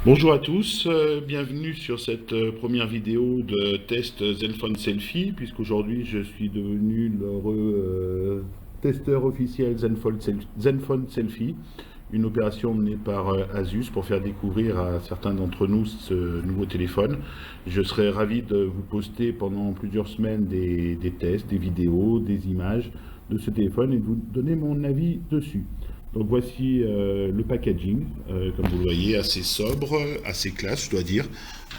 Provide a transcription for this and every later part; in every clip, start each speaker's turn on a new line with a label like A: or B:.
A: Bonjour à tous, bienvenue sur cette première vidéo de test Zenfone Selfie, puisqu'aujourd'hui je suis devenu testeur officiel Zenfone Selfie, une opération menée par Asus pour faire découvrir à certains d'entre nous ce nouveau téléphone. Je serai ravi de vous poster pendant plusieurs semaines des tests, des vidéos, des images de ce téléphone et de vous donner mon avis dessus. Donc voici le packaging, comme vous le voyez, assez sobre, assez classe, je dois dire,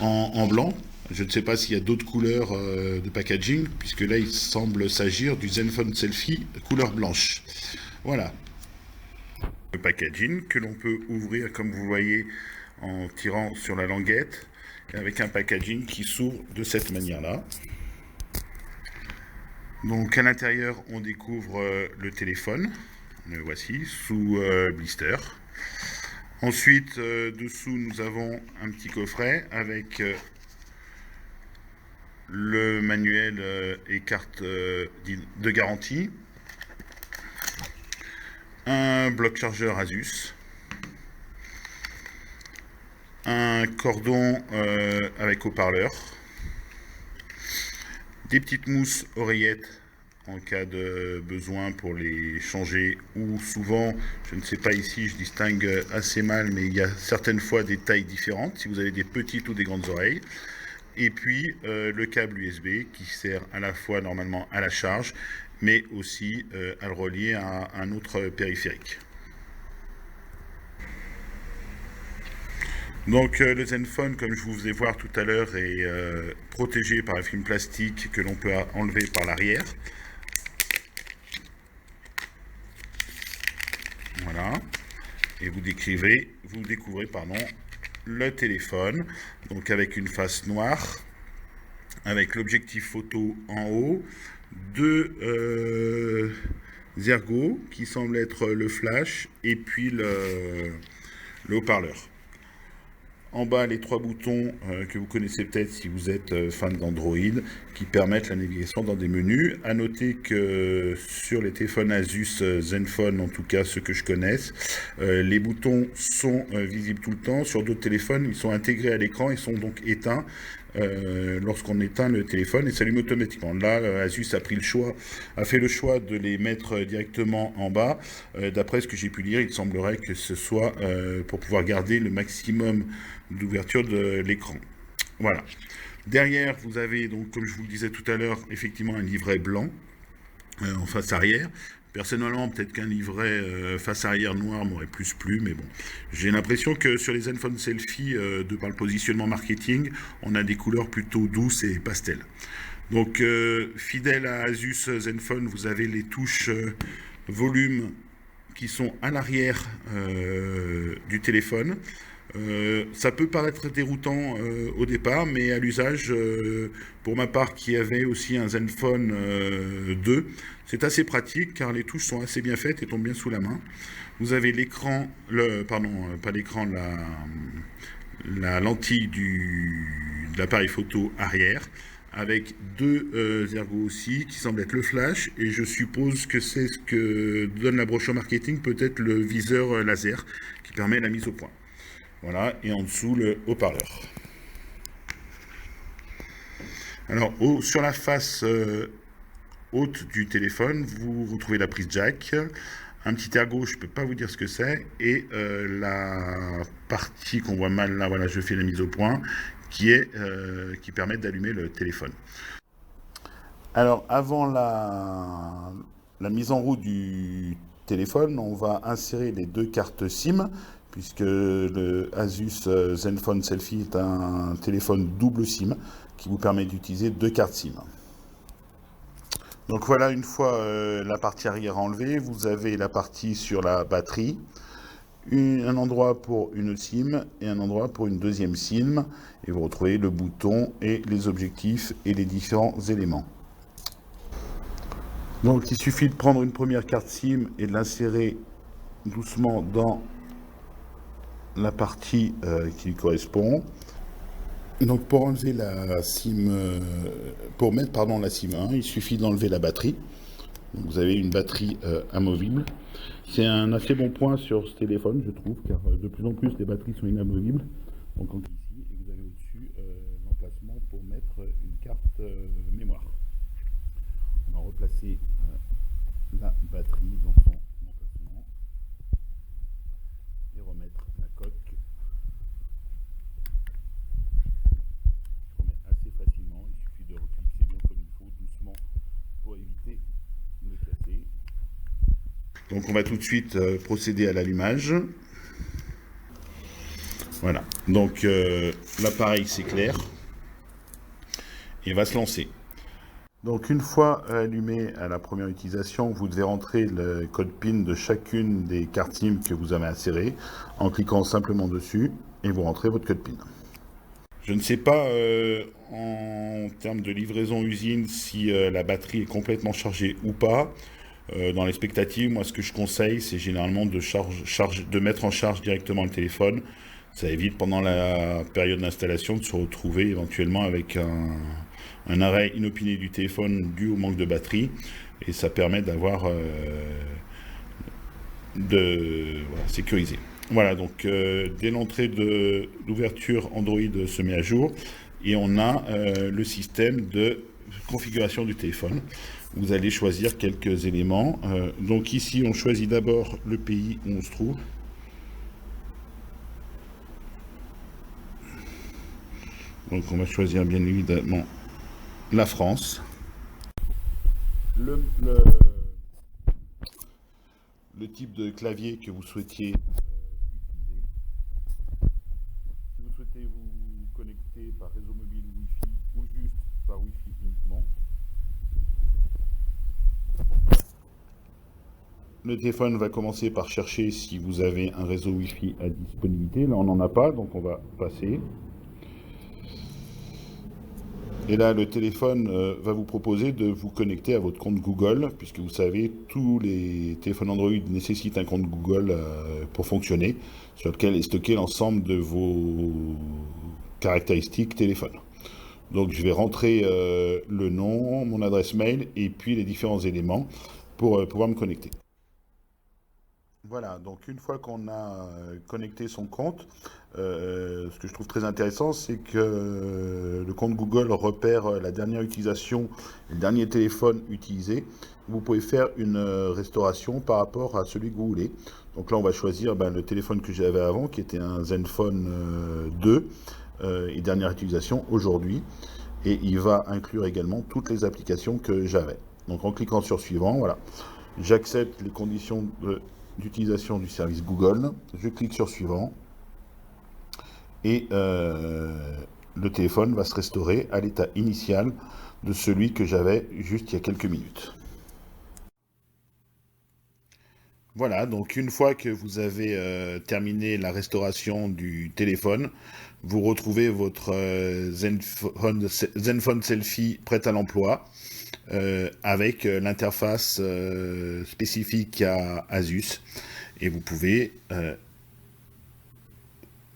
A: en blanc. Je ne sais pas s'il y a d'autres couleurs de packaging, puisque là, il semble s'agir du Zenfone Selfie couleur blanche. Voilà, le packaging que l'on peut ouvrir, comme vous voyez, en tirant sur la languette, avec un packaging qui s'ouvre de cette manière-là. Donc à l'intérieur, on découvre le téléphone. Le voici, sous blister. Ensuite, dessous, nous avons un petit coffret avec le manuel et carte de garantie, un bloc chargeur Asus, un cordon avec haut-parleur, des petites mousses oreillettes en cas de besoin pour les changer, ou souvent, je ne sais pas ici, je distingue assez mal, mais il y a certaines fois des tailles différentes, si vous avez des petites ou des grandes oreilles. Et puis le câble USB qui sert à la fois normalement à la charge, mais aussi à le relier à un autre périphérique. Donc le Zenfone, comme je vous faisais voir tout à l'heure, est protégé par un film plastique que l'on peut enlever par l'arrière. Voilà. Et vous découvrez le téléphone, donc avec une face noire, avec l'objectif photo en haut, deux ergots qui semblent être le flash et puis le haut-parleur. En bas, les trois boutons que vous connaissez peut-être si vous êtes fan d'Android, qui permettent la navigation dans des menus. À noter que sur les téléphones Asus Zenfone, en tout cas ceux que je connaisse, les boutons sont visibles tout le temps. Sur d'autres téléphones, ils sont intégrés à l'écran et sont donc éteints lorsqu'on éteint le téléphone et s'allume automatiquement. Là, Asus a fait le choix de les mettre directement en bas. D'après ce que j'ai pu lire, il semblerait que ce soit pour pouvoir garder le maximum d'ouverture de l'écran. Voilà. Derrière, vous avez donc, comme je vous le disais tout à l'heure, effectivement un livret blanc en face arrière. Personnellement, peut-être qu'un livret face arrière noir m'aurait plus plu, mais bon. J'ai l'impression que sur les Zenfone Selfie, de par le positionnement marketing, on a des couleurs plutôt douces et pastel. Donc, fidèle à Asus Zenfone, vous avez les touches volume qui sont à l'arrière du téléphone. Ça peut paraître déroutant au départ, mais à l'usage, pour ma part qui avait aussi un Zenfone 2, c'est assez pratique car les touches sont assez bien faites et tombent bien sous la main. Vous avez l'écran, pardon, pas l'écran, la lentille de l'appareil photo arrière, avec deux ergots aussi, qui semblent être le flash, et je suppose que c'est ce que donne la brochure marketing, peut-être le viseur laser, qui permet la mise au point. Voilà, et en dessous, le haut-parleur. Alors, sur la face haute du téléphone, vous retrouvez la prise jack, un petit ergot, je ne peux pas vous dire ce que c'est, et la partie qu'on voit mal là, voilà, je fais la mise au point, qui permet d'allumer le téléphone. Alors, avant la mise en route du téléphone, on va insérer les deux cartes SIM, puisque le Asus Zenfone Selfie est un téléphone double SIM qui vous permet d'utiliser deux cartes SIM. Donc voilà, une fois la partie arrière enlevée, vous avez la partie sur la batterie, un endroit pour une SIM et un endroit pour une deuxième SIM, et vous retrouvez le bouton et les objectifs et les différents éléments. Donc il suffit de prendre une première carte SIM et de l'insérer doucement dans la partie qui lui correspond. Donc pour enlever la SIM, pour mettre pardon la SIM 1, il suffit d'enlever la batterie. Donc vous avez une batterie amovible. C'est un assez bon point sur ce téléphone, je trouve, car de plus en plus les batteries sont inamovibles. Donc on clique ici et vous avez au-dessus l'emplacement pour mettre une carte mémoire. On va replacer la batterie dans son emplacement et remettre la coque. On remet assez facilement, il suffit de reclixer bien comme il faut, doucement, pour éviter de casser. Donc on va tout de suite procéder à l'allumage. Voilà, donc l'appareil s'éclaire et va se lancer. Donc une fois allumé à la première utilisation, vous devez rentrer le code PIN de chacune des cartes SIM que vous avez insérées en cliquant simplement dessus et vous rentrez votre code PIN. Je ne sais pas en termes de livraison usine si la batterie est complètement chargée ou pas. Dans l'expectative, moi ce que je conseille, c'est généralement de mettre en charge directement le téléphone. Ça évite pendant la période d'installation de se retrouver éventuellement avec un arrêt inopiné du téléphone dû au manque de batterie. Et ça permet d'avoir sécurisé. Voilà, donc dès l'entrée de l'ouverture, Android se met à jour et on a le système de configuration du téléphone. Vous allez choisir quelques éléments. Donc ici, on choisit d'abord le pays où on se trouve. Donc on va choisir bien évidemment la France. Le type de clavier que vous souhaitiez utiliser. Si vous souhaitez vous connecter par réseau mobile Wi-Fi ou juste par Wi-Fi uniquement. Le téléphone va commencer par chercher si vous avez un réseau Wi-Fi à disponibilité. Là, on n'en a pas, donc on va passer. Et là, le téléphone va vous proposer de vous connecter à votre compte Google, puisque vous savez, tous les téléphones Android nécessitent un compte Google pour fonctionner, sur lequel est stocké l'ensemble de vos caractéristiques téléphone. Donc je vais rentrer le nom, mon adresse mail et puis les différents éléments pour pouvoir me connecter. Voilà, donc une fois qu'on a connecté son compte, ce que je trouve très intéressant, c'est que le compte Google repère la dernière utilisation, le dernier téléphone utilisé. Vous pouvez faire une restauration par rapport à celui que vous voulez. Donc là, on va choisir le téléphone que j'avais avant, qui était un Zenfone 2, et dernière utilisation aujourd'hui. Et il va inclure également toutes les applications que j'avais. Donc en cliquant sur suivant, voilà, j'accepte les conditions d'utilisation du service Google, je clique sur suivant et le téléphone va se restaurer à l'état initial de celui que j'avais juste il y a quelques minutes. Voilà, donc une fois que vous avez terminé la restauration du téléphone, vous retrouvez votre Zenfone Selfie prêt à l'emploi avec l'interface spécifique à Asus et vous pouvez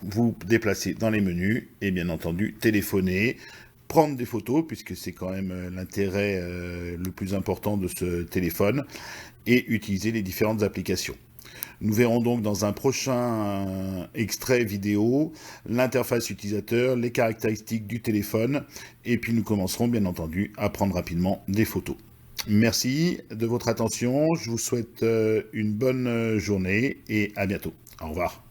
A: vous déplacer dans les menus et bien entendu téléphoner, prendre des photos puisque c'est quand même l'intérêt le plus important de ce téléphone et utiliser les différentes applications. Nous verrons donc dans un prochain extrait vidéo l'interface utilisateur, les caractéristiques du téléphone et puis nous commencerons bien entendu à prendre rapidement des photos. Merci de votre attention, je vous souhaite une bonne journée et à bientôt. Au revoir.